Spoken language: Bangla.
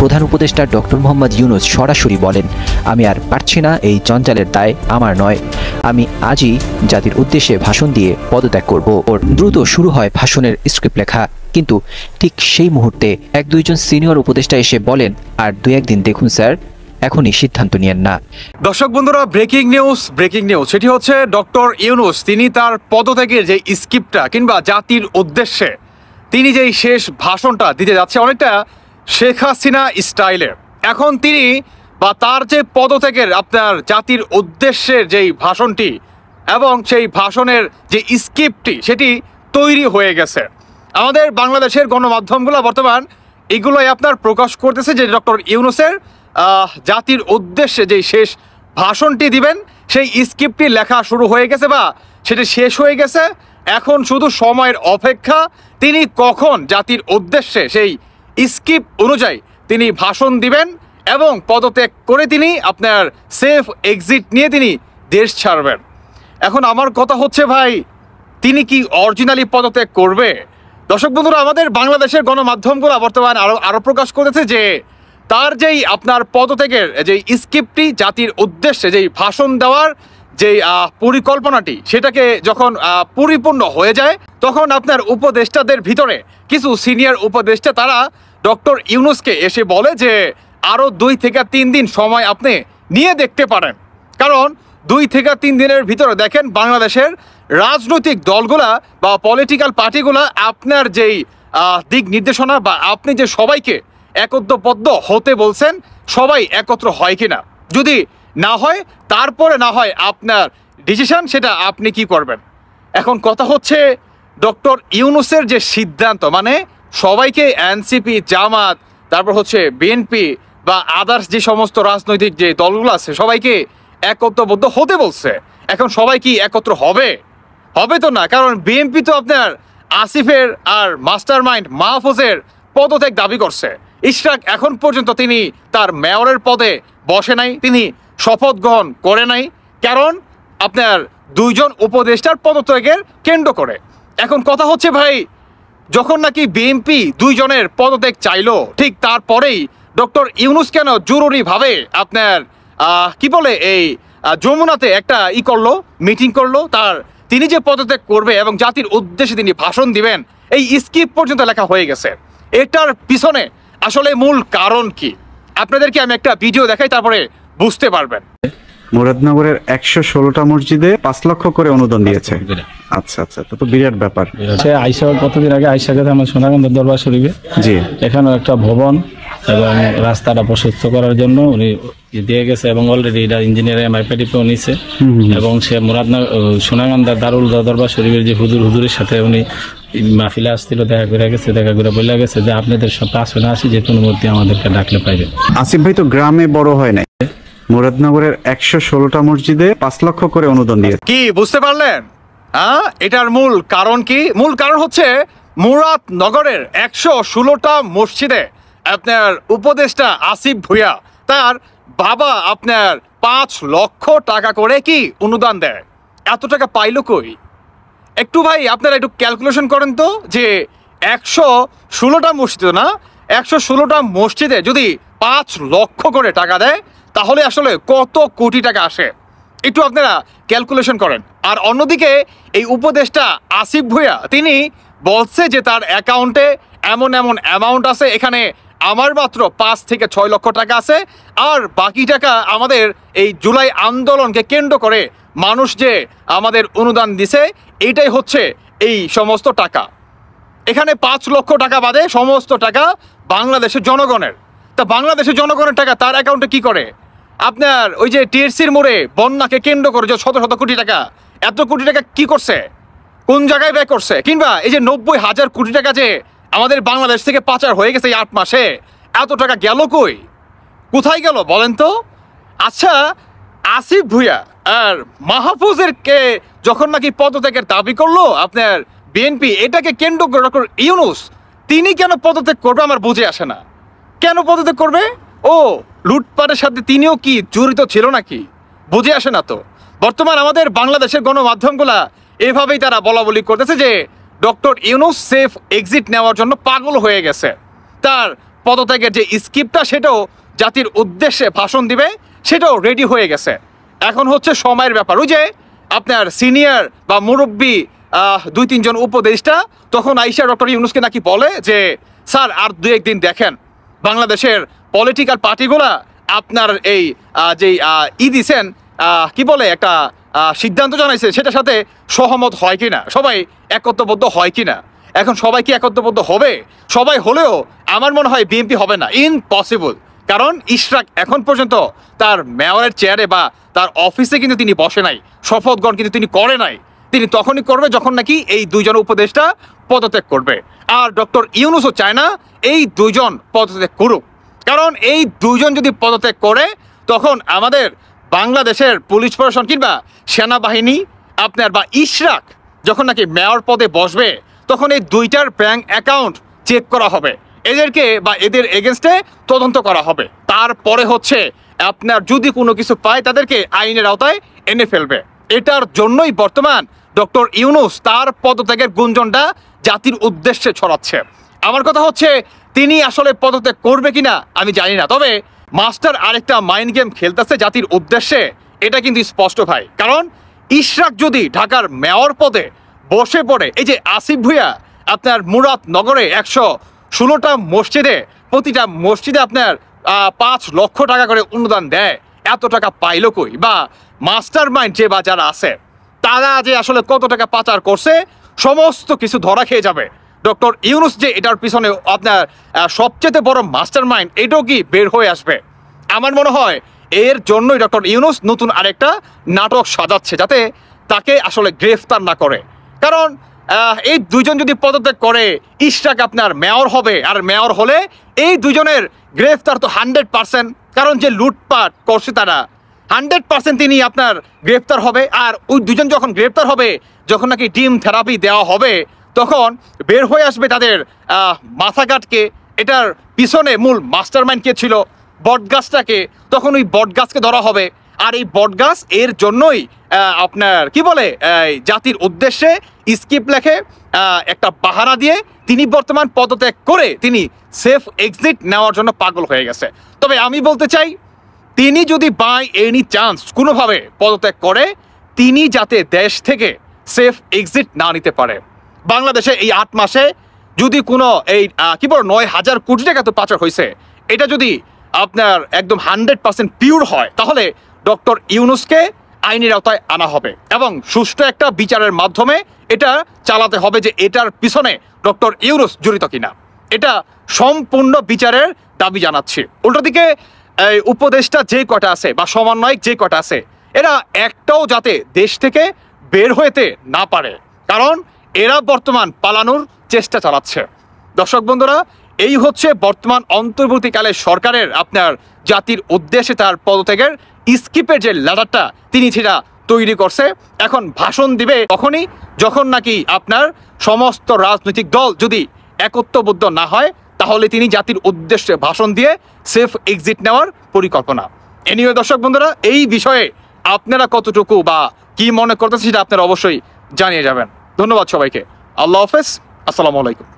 প্রধান উপদেষ্টা ডক্টর মোহাম্মদ ইউনূস সরাসরি বলেন, আমি আর পারছি না, এই জঞ্জালের দায় আমার নয়, আমি আজই জাতির উদ্দেশ্যে ভাষণ দিয়ে পদত্যাগ করব। ওর দ্রুত শুরু হয় ভাষণের স্ক্রিপ্ট লেখা, কিন্তু ঠিক সেই মুহূর্তে 1-2 জন সিনিয়র উপদেষ্টা এসে বলেন, আর 2-1 দিন দেখুন স্যার, এখনই সিদ্ধান্ত নিয়েন না। দর্শক বন্ধুরা, ব্রেকিং নিউজ সেটি হচ্ছে ডক্টর ইউনূস তিনি তার পদত্যাগের যে স্ক্রিপ্টটা কিংবা জাতির উদ্দেশ্যে তিনি যেই শেষ ভাষণটা দিতে যাচ্ছে অনেকটা শেখ হাসিনা স্টাইলে। এখন তিনি বা তার যে পদত্যাগের আপনার জাতির উদ্দেশ্যের যেই ভাষণটি এবং সেই ভাষণের যে স্ক্রিপ্টটি সেটি তৈরি হয়ে গেছে। আমাদের বাংলাদেশের গণমাধ্যমগুলো বর্তমান এগুলোই আপনার প্রকাশ করতেছে যে ডক্টর ইউনূসের জাতির উদ্দেশ্যে যেই শেষ ভাষণটি দিবেন সেই স্ক্রিপ্টটি লেখা শুরু হয়ে গেছে বা সেটি শেষ হয়ে গেছে। এখন শুধু সময়ের অপেক্ষা, তিনি কখন জাতির উদ্দেশ্যে সেই স্ক্রিপ্ট অনুযায়ী তিনি ভাষণ দিবেন এবং পদত্যাগ করে তিনি আপনার সেফ এক্সিট নিয়ে তিনি দেশ ছাড়বেন। এখন আমার কথা হচ্ছে ভাই, তিনি কি অরিজিনালি পদত্যাগ করবে? দর্শক বন্ধুরা, আমাদের বাংলাদেশের গণমাধ্যমগুলো বর্তমান আরো প্রকাশ করেছে যে তার যেই আপনার পদত্যাগের যেই স্ক্রিপ্টটি জাতির উদ্দেশ্যে যেই ভাষণ দেওয়ার যেই পরিকল্পনাটি সেটাকে যখন পরিপূর্ণ হয়ে যায় তখন আপনার উপদেষ্টাদের ভিতরে কিছু সিনিয়র উপদেষ্টা তারা ডক্টর ইউনূসকে এসে বলে যে আরও 2 থেকে 3 দিন সময় আপনি নিয়ে দেখতে পারেন। কারণ 2 থেকে 3 দিনের ভিতরে দেখেন বাংলাদেশের রাজনৈতিক দলগুলা বা পলিটিক্যাল পার্টিগুলা আপনার যেই দিক নির্দেশনা বা আপনি যে সবাইকে একত্রবদ্ধ হতে বলছেন সবাই একত্র হয় কিনা, যদি না হয় তারপরে না হয় আপনার ডিসিশন সেটা আপনি কি করবেন। এখন কথা হচ্ছে ডক্টর ইউনূসের যে সিদ্ধান্ত, মানে সবাইকে এনসিপি, জামাত, তারপর হচ্ছে বিএনপি বা আদার্স যে সমস্ত রাজনৈতিক যে দলগুলো আছে সবাইকে একত্রবদ্ধ হতে বলছে। এখন সবাই কি একত্র হবে? হবে তো না, কারণ বিএনপি তো আপনার আসিফের আর মাস্টার মাইন্ড মাহফুজের পদত্যাগ দাবি করছে। ইশরাক এখন পর্যন্ত তিনি তার মেয়রের পদে বসে নাই, তিনি শপথ গ্রহণ করে নাই, কারণ আপনার 2 জন উপদেষ্টার পদত্যাগের কেন্দ্র করে। এখন কথা হচ্ছে ভাই, যখন নাকি বিএনপি 2 জনের পদত্যাগ চাইলো ঠিক তারপরেই ডক্টর ইউনূস কেন জরুরিভাবে আপনার কি বলে এই যমুনাতে একটা করলো, মিটিং করলো, তার তিনি যে পদত্যাগ করবে এবং জাতির উদ্দেশ্যে তিনি ভাষণ দিবেন এই স্ক্রিপ্ট পর্যন্ত লেখা হয়ে গেছে। এটার পিছনে আসলে মূল কারণ কি আপনাদেরকে আমি একটা ভিডিও দেখাই, তারপরে বুঝতে পারবেন। মুরাদনগরের 116টা মসজিদে 5 লক্ষ করে অনুদান দিয়েছে। আচ্ছা আচ্ছা, তো বিরাট ব্যাপার। আইসা কতদিন আগে আইসা গেছে আমার সোনাকান্দার দরবার শরীফে, জি, এখানেও একটা ভবন এবং রাস্তাটা প্রশস্ত করার জন্য উনি দিয়ে গেছে এবং অলরেডি এটা ইঞ্জিনিয়ার এমআইপিডিপেও নিছে এবং সে মুরাদনগর সোনাকান্দার দারুল দরবার শরীফের যে হুজুরের সাথে উনি মাহফিলে আসছিল, দেখা করে বলে গেছে যে আপনাদের সব পাশে আসি যে কোনো মধ্যে আমাদেরকে ডাকলে পাইবে। আসিফ ভাই তো গ্রামে বড় হয় নাই, মুরাদনগরের 116টা মসজিদে 5 লক্ষ করে অনুদান দিয়েছে। কি বুঝতে পারলেন? এটার মূল কারণ কি? মূল কারণ হচ্ছে মুরাদনগরের 116টা মসজিদে আপনার উপদেষ্টা আসিফ ভুঁইয়া তার বাবা আপনার 5 লক্ষ টাকা করে কি অনুদান দেয়। এত টাকা পাইলো কই? একটু ভাই আপনারা একটু ক্যালকুলেশন করেন তো, যে 116টা মসজিদ না, 116টা মসজিদে যদি 5 লক্ষ করে টাকা দেয় তাহলে আসলে কত কোটি টাকা আসে, একটু আপনারা ক্যালকুলেশন করেন। আর অন্যদিকে এই উপদেষ্টা আসিফ ভুঁইয়া তিনি বলছে যে তার অ্যাকাউন্টে এমন অ্যামাউন্ট আছে, এখানে আমার মাত্র 5 থেকে 6 লক্ষ টাকা আছে, আর বাকি টাকা আমাদের এই জুলাই আন্দোলনকে কেন্দ্র করে মানুষ যে আমাদের অনুদান দিছে এইটাই হচ্ছে এই সমস্ত টাকা। এখানে 5 লক্ষ টাকা বাদে সমস্ত টাকা বাংলাদেশের জনগণের। তা বাংলাদেশের জনগণের টাকা তার অ্যাকাউন্টে কি করে? আপনার ওই যে টিএসসির মোড়ে বন্যাকে কেন্দ্র করে যে শত কোটি টাকা, এত কোটি টাকা কি করছে, কোন জায়গায় ব্যয় করছে? কিংবা এই যে 90,000 কোটি টাকা যে আমাদের বাংলাদেশ থেকে পাচার হয়ে গেছে এই 8 মাসে, এত টাকা গেল কই, কোথায় গেল বলেন তো? আচ্ছা, আসিফ ভুঁইয়া আর মাহফুজের কে যখন নাকি পদত্যাগের দাবি করলো আপনার বিএনপি, এটাকে কেন্দ্র করে ডক্টর ইউনূস তিনি কেন পদত্যাগ করবে আমার বুঝে আসে না। কেন পদত্যাগ করবে? ও লুটপাটের সাথে তিনিও কি জড়িত ছিল নাকি? বুঝে আসে না তো। বর্তমান আমাদের বাংলাদেশের গণমাধ্যমগুলা এভাবেই তারা বলাবলি করতেছে যে ডক্টর ইউনূস সেফ এক্সিট নেওয়ার জন্য পাগল হয়ে গেছে, তার পদত্যাগের যে স্ক্রিপ্টটা সেটাও জাতির উদ্দেশ্যে ভাষণ দিবে, সেটাও রেডি হয়ে গেছে। এখন হচ্ছে সময়ের ব্যাপার। ওই যে আপনার সিনিয়র বা মুরব্বী 2-3 জন উপদেষ্টা তখন আইসা ডক্টর ইউনূসকে নাকি বলে যে স্যার আর 2-1 দিন দেখেন, বাংলাদেশের পলিটিক্যাল পার্টিগুলা আপনার এই যে দিছেন কি বলে একটা সিদ্ধান্ত জানাইছে সেটার সাথে সহমত হয় কিনা, সবাই একত্রবদ্ধ হয় কিনা। এখন সবাই কি একত্রবদ্ধ হবে? সবাই হলেও আমার মনে হয় বিএনপি হবে না, ইম্পসিবল। কারণ ইশরাক এখন পর্যন্ত তার মেয়রের চেয়ারে বা তার অফিসে কিন্তু তিনি বসে নাই, শপথ গ্রহণ কিন্তু তিনি করে নাই। তিনি তখনই করবে যখন নাকি এই 2 জন উপদেষ্টা পদত্যাগ করবে। আর ডক্টর ইউনূসও চায় না এই 2 জন পদত্যাগ করুক, কারণ এই 2 জন যদি পদত্যাগ করে তখন আমাদের বাংলাদেশের পুলিশ প্রশাসন কিংবা সেনাবাহিনী আপনার বা ইশরাক যখন নাকি মেয়র পদে বসবে তখন এই 2টার ব্যাংক অ্যাকাউন্ট চেক করা হবে, এদেরকে বা এদের এগেনস্টে তদন্ত করা হবে। তারপরে হচ্ছে আপনার যদি কোনো কিছু পায় তাদেরকে আইনের আওতায় এনে ফেলবে। এটার জন্যই বর্তমান ডক্টর ইউনূস তার পদত্যাগের গুঞ্জনটা জাতির উদ্দেশ্যে ছড়াচ্ছে। আমার কথা হচ্ছে তিনি আসলে পদত্যাগ করবে কিনা আমি জানি না, তবে মাস্টার আরেকটা মাইন্ড গেম খেলতেছে জাতির উদ্দেশ্যে, এটা কিন্তু স্পষ্ট ভাই। কারণ ইশরাক যদি ঢাকার মেয়র পদে বসে পড়ে, এই যে আসিফ ভুঁইয়া আপনার মুরাদনগরে 116টা মসজিদে প্রতিটা মসজিদে আপনার 5 লক্ষ টাকা করে অনুদান দেয়, এত টাকা পাইলো কই? বা মাস্টার মাইন্ড যে বা যারা আছে তারা যে আসলে কত টাকা পাচার করছে সমস্ত কিছু ধরা খেয়ে যাবে। ডক্টর ইউনূস যে এটার পিছনে আপনার সবচেয়ে বড় মাস্টার মাইন্ড, এটাও কি বের হয়ে আসবে। আমার মনে হয় এর জন্যই ডক্টর ইউনূস নতুন আরেকটা নাটক সাজাচ্ছে যাতে তাকে আসলে গ্রেফতার না করে। কারণ এই 2 জন যদি পদত্যাগ করে ইশরাক আপনার মেয়র হবে, আর মেয়র হলে এই 2 জনের গ্রেফতার তো 100%, কারণ যে লুটপাট করছে তারা 100% তিনি আপনার গ্রেফতার হবে। আর ওই 2 জন যখন গ্রেফতার হবে, যখন নাকি টিম থেরাপি দেওয়া হবে, তখন বের হয়ে আসবে তাদের মাথাঘাটকে, এটার পিছনে মূল মাস্টারমাইন্ড কে ছিল, বটগাছটাকে, তখন ওই বটগাছকে ধরা হবে। আর এই বটগাছ এর জন্যই আপনার কি বলে জাতির উদ্দেশ্যে স্ক্রিপ্ট লেখে একটা বাহানা দিয়ে তিনি বর্তমান পদত্যাগ করে তিনি সেফ এক্সিট নেওয়ার জন্য পাগল হয়ে গেছে। তবে আমি বলতে চাই তিনি যদি বাই এনি চান্স কোনোভাবে পদত্যাগ করে, তিনি যাতে দেশ থেকে সেফ এক্সিট না নিতে পারে। বাংলাদেশে এই 8 মাসে যদি কোনো এই কি বল 9,000 কোটি টাকা তো পাচার হয়েছে, এটা যদি আপনার একদম 100% পিওর হয় তাহলে ডক্টর ইউনূসকে আইনের আওতায় আনা হবে এবং সুষ্ঠু একটা বিচারের মাধ্যমে এটা চালাতে হবে যে এটার পিছনে ডক্টর ইউনূস জড়িত কিনা। এটা সম্পূর্ণ বিচারের দাবি জানাচ্ছি। উল্টোদিকে এই উপদেষ্টা যে কটা আছে বা সমন্বয়ক যে কটা আছে, এরা একটাও যাতে দেশ থেকে বের হইতে না পারে, কারণ এরা বর্তমান পালানোর চেষ্টা চালাচ্ছে। দর্শক বন্ধুরা, এই হচ্ছে বর্তমান অন্তর্বর্তীকালে সরকারের আপনার জাতির উদ্দেশ্যে তার পদত্যাগের স্ক্রিপ্টের যে লেটারটা তিনি সেটা তৈরি করছে। এখন ভাষণ দিবে তখনই যখন নাকি আপনার সমস্ত রাজনৈতিক দল যদি একত্রবদ্ধ না হয়, তাহলে তিনি জাতির উদ্দেশ্যে ভাষণ দিয়ে সেফ এক্সিট নেওয়ার পরিকল্পনা। এনিওয়ে দর্শক বন্ধুরা, এই বিষয়ে আপনারা কতটুকু বা কি মনে করতেছেন সেটা আপনারা অবশ্যই জানিয়ে যাবেন। ধন্যবাদ সবাইকে। আল্লাহ হাফেজ, আসসালামু আলাইকুম।